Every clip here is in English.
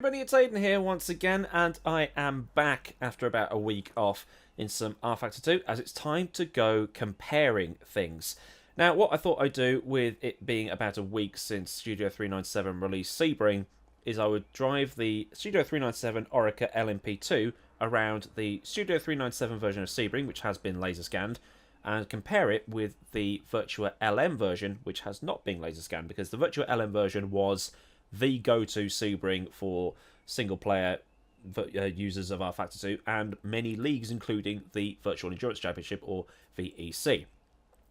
everybody, it's Aiden here once again, and I am back after about a week off in some rFactor2, as it's time to go comparing things. Now, what I thought I'd do, with it being about a week since Studio 397 released Sebring, is I would drive the Studio 397 Orica LMP2 around the Studio 397 version of Sebring, which has been laser scanned, and compare it with the Virtua LM version, which has not been laser scanned, because the Virtua LM version was the go-to Sebring for single-player users of rFactor2 and many leagues, including the Virtual Endurance Championship, or VEC.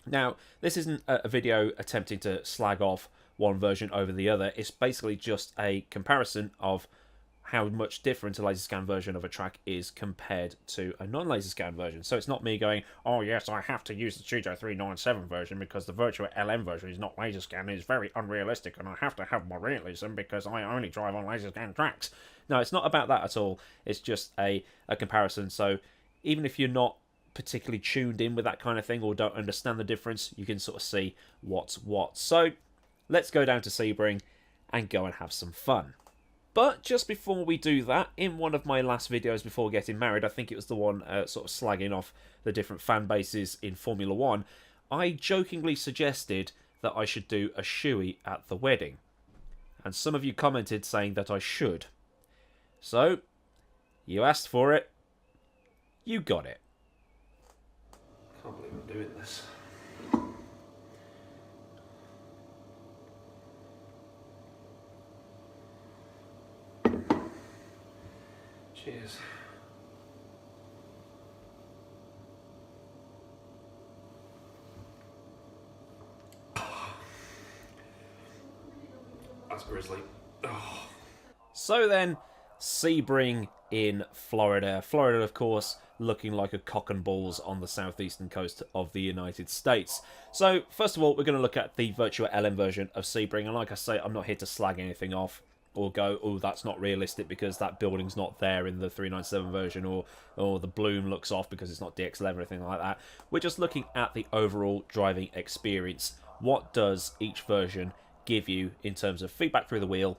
Now, this isn't a video attempting to slag off one version over the other. It's basically just a comparison of how much different a laser scan version of a track is compared to a non-laser scan version. So it's not me going, oh yes, I have to use the Studio 397 version because the Virtua LM version is not laser scan, it's very unrealistic, and I have to have more realism because I only drive on laser scan tracks. No, it's not about that at all. It's just a comparison. So even if you're not particularly tuned in with that kind of thing or don't understand the difference, you can sort of see what's what. So let's go down to Sebring and go and have some fun. But just before we do that, in one of my last videos before getting married, I think it was the one sort of slagging off the different fan bases in Formula 1, I jokingly suggested that I should do a shoey at the wedding. And some of you commented saying that I should. So, you asked for it, you got it. Can't believe I'm doing this. Cheers. That's grisly. Oh. So then, Sebring in Florida. Florida, of course, looking like a cock and balls on the southeastern coast of the United States. So, first of all, we're going to look at the Virtua LM version of Sebring. And like I say, I'm not here to slag anything off or go, oh, that's not realistic because that building's not there in the 397 version, or the bloom looks off because it's not DX11 or anything like that. We're just looking at the overall driving experience. What does each version give you in terms of feedback through the wheel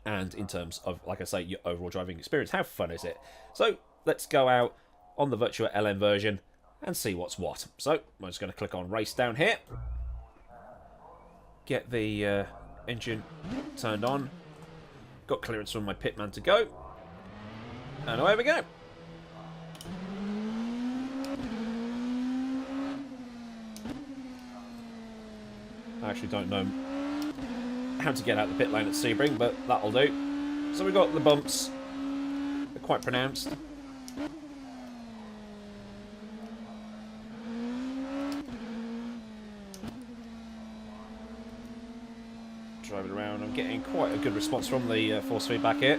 and in terms of, like I say, your overall driving experience? How fun is it? So let's go out on the Virtua LM version and see what's what. So I'm just going to click on race down here, get the engine turned on. Got clearance from my pitman to go. And away we go. I actually don't know how to get out the pit lane at Sebring, but that'll do. So we've got the bumps. They're quite pronounced. Driving around, I'm getting quite a good response from the force feedback here.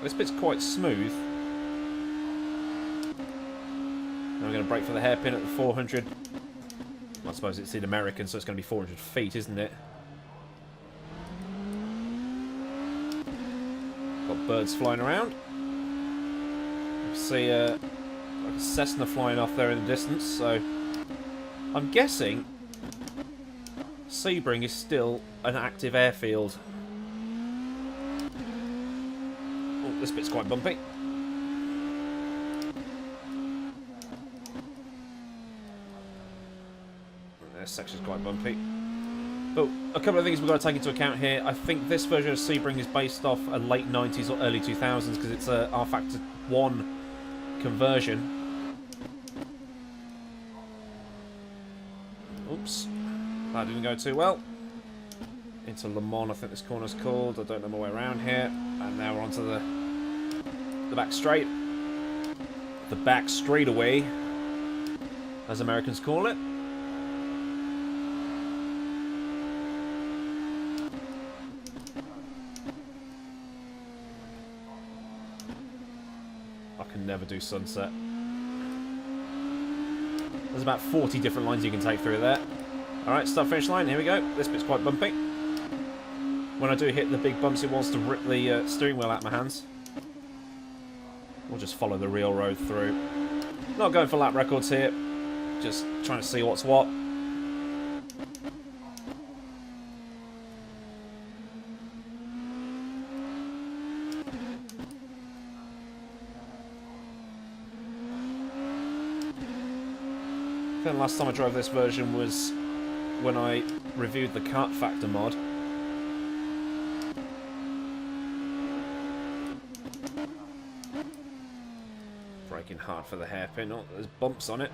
This bit's quite smooth. Now I'm going to brake for the hairpin at the 400. I suppose it's in American, so it's going to be 400 feet, isn't it? Got birds flying around. You can see like a Cessna flying off there in the distance, so I'm guessing Sebring is still an active airfield. Oh, this bit's quite bumpy. This section's quite bumpy. But a couple of things we've got to take into account here. I think this version of Sebring is based off a late 90s or early 2000s because it's a rFactor1 conversion. Oops. That didn't go too well. Into Le Mans, I think this corner's called. I don't know my way around here. And now we're onto the back straight. The back straightaway, as Americans call it. I can never do sunset. There's about 40 different lines you can take through there. Alright, start finish line, here we go. This bit's quite bumpy. When I do hit the big bumps, it wants to rip the steering wheel out of my hands. We'll just follow the real road through. Not going for lap records here, just trying to see what's what. Then last time I drove this version was when I reviewed the rFactor mod. Braking hard for the hairpin. Oh, there's bumps on it.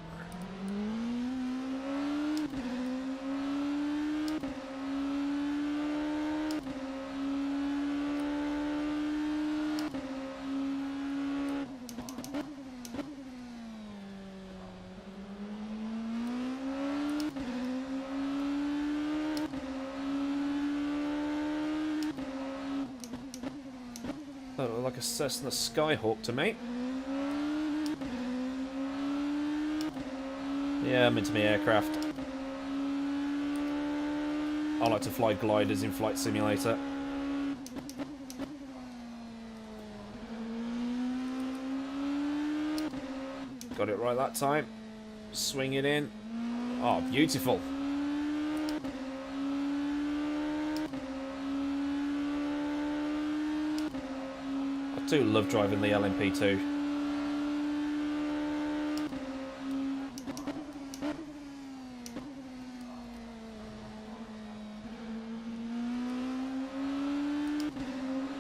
That looked like a Cessna Skyhawk to me. Yeah, I'm into my aircraft. I like to fly gliders in Flight Simulator. Got it right that time. Swing it in. Oh, beautiful. I do love driving the LMP2.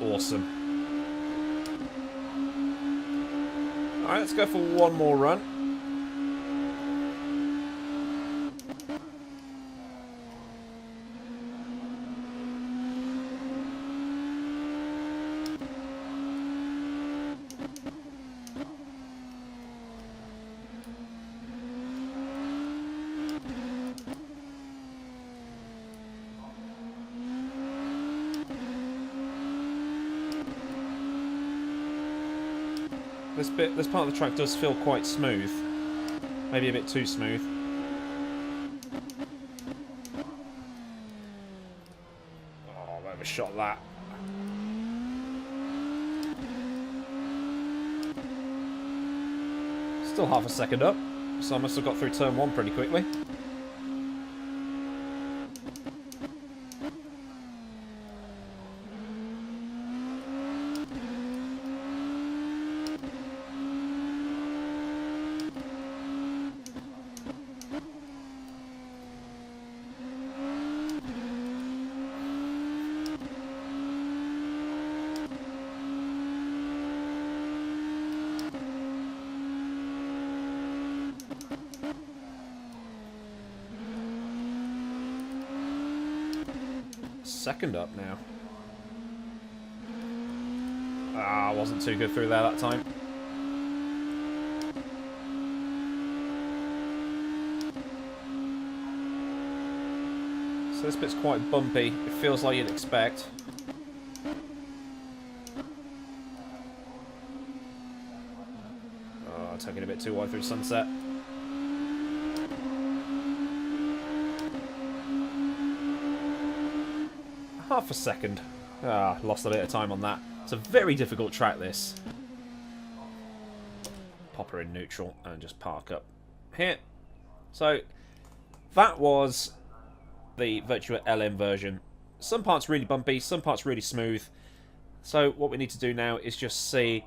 Awesome. Alright, let's go for one more run. This part of the track does feel quite smooth. Maybe a bit too smooth. Oh, I overshot that. Still half a second up, so I must have got through turn 1 pretty quickly. Second up now. Ah, wasn't too good through there that time. So this bit's quite bumpy. It feels like you'd expect. Oh, taking a bit too wide through sunset. Half a second. Ah, lost a bit of time on that. It's a very difficult track, this. Pop her in neutral and just park up here. So, that was the Virtua LM version. Some parts really bumpy, some parts really smooth. So, what we need to do now is just see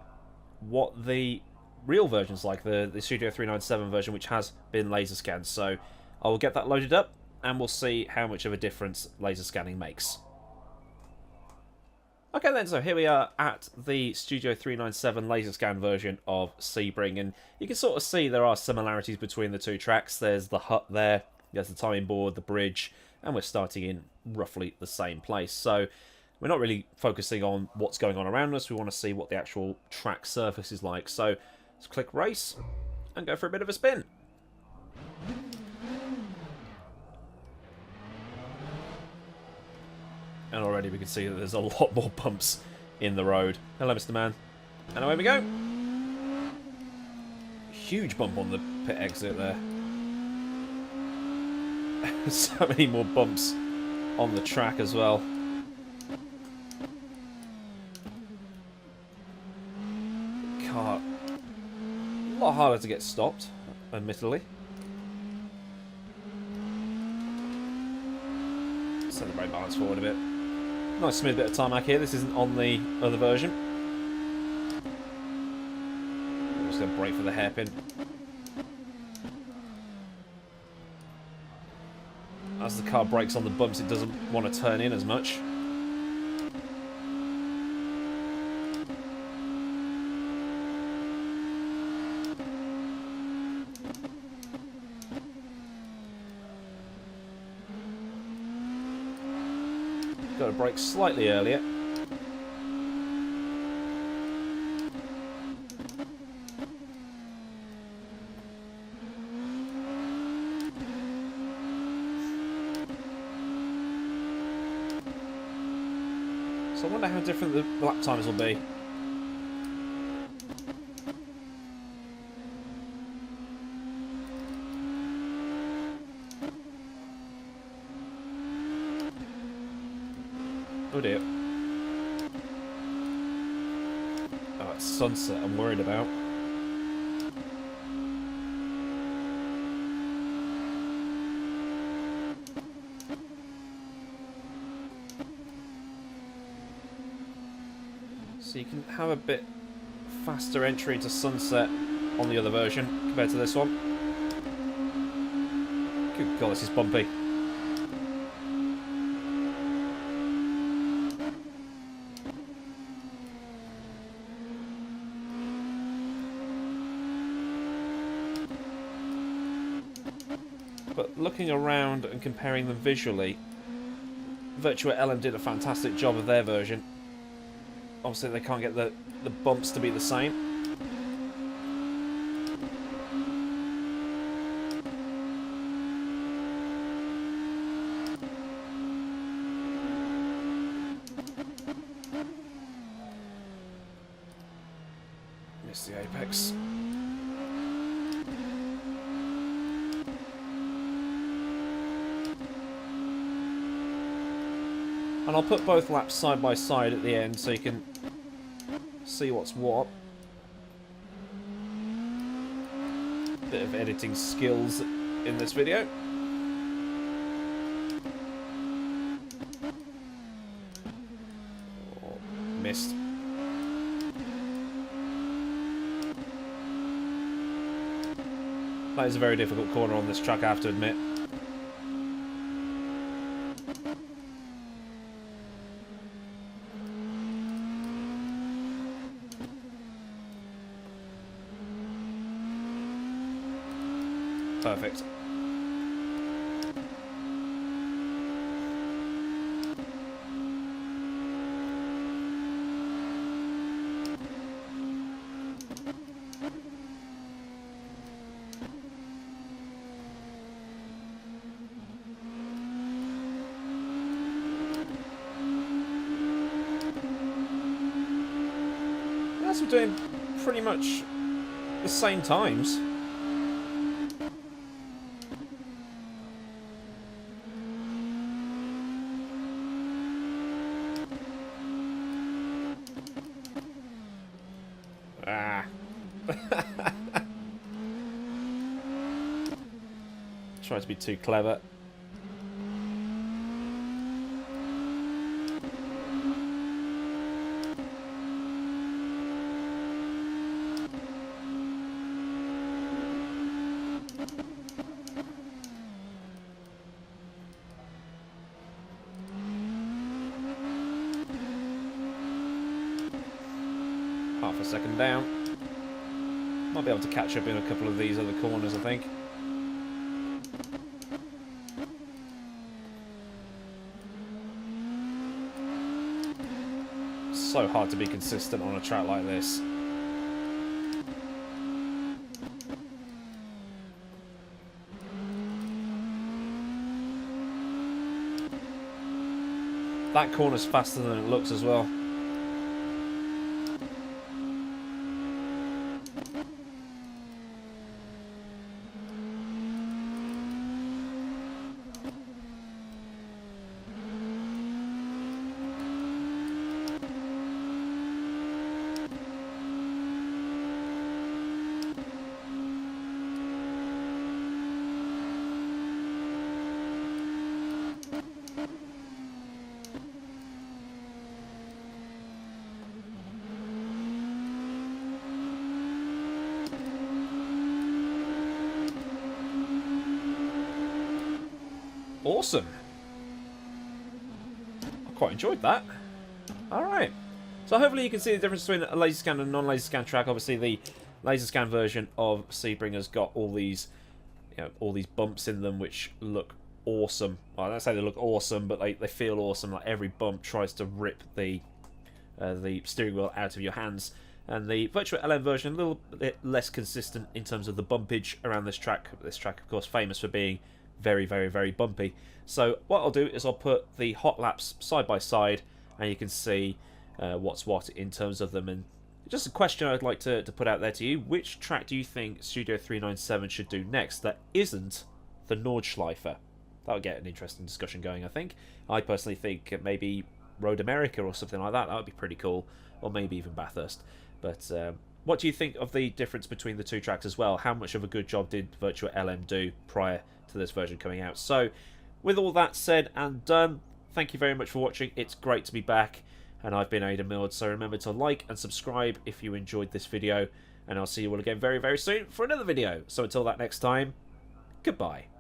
what the real version's like, the Studio 397 version, which has been laser scanned. So, I will get that loaded up, and we'll see how much of a difference laser scanning makes. Okay then, so here we are at the Studio 397 laser scan version of Sebring, and you can sort of see there are similarities between the two tracks. There's the hut there, there's the timing board, the bridge, and we're starting in roughly the same place. So we're not really focusing on what's going on around us, we want to see what the actual track surface is like. So let's click race and go for a bit of a spin. And already we can see that there's a lot more bumps in the road. Hello, Mr. Man. And away we go. Huge bump on the pit exit there. So many more bumps on the track as well. Car. A lot harder to get stopped, admittedly. Send the brake balance forward a bit. Nice smooth bit of tarmac here. This isn't on the other version. I'm just going to brake for the hairpin. as the car brakes on the bumps, it doesn't want to turn in as much. Got to brake slightly earlier. So I wonder how different the lap times will be. Oh dear. Oh, it's sunset I'm worried about. So you can have a bit faster entry into sunset on the other version compared to this one. Good God, this is bumpy. But looking around and comparing them visually, Virtua LM did a fantastic job of their version. Obviously they can't get the bumps to be the same. Missed the apex. And I'll put both laps side by side at the end so you can see what's what. Bit of editing skills in this video. Oh, missed. That is a very difficult corner on this track, I have to admit. Perfect. That's we're doing pretty much the same times. Ah. Try to be too clever. Half a second down. Might be able to catch up in a couple of these other corners, I think. So hard to be consistent on a track like this. That corner's faster than it looks as well. Awesome. I quite enjoyed that. Alright. So hopefully you can see the difference between a laser scan and a non-laser scan track. Obviously the laser scan version of Sebring has got all these, all these bumps in them which look awesome. Well, I don't say they look awesome, but they feel awesome. Like every bump tries to rip the steering wheel out of your hands. And the Virtua LM version, a little bit less consistent in terms of the bumpage around this track. This track, of course, famous for being very, very, very bumpy. So what I'll do is I'll put the hot laps side by side, and you can see what's what in terms of them. And just a question I'd like to put out there to you: which track do you think Studio 397 should do next that isn't the Nordschleife? That'll get an interesting discussion going, I think. I personally think maybe Road America or something like that. That would be pretty cool, or maybe even Bathurst. But what do you think of the difference between the two tracks as well? How much of a good job did Virtua LM do prior to this version coming out? So, with all that said and done, thank you very much for watching. It's great to be back, and I've been Aidan Mills. So remember to like and subscribe if you enjoyed this video, and I'll see you all again very, very soon for another video. So until that next time, goodbye.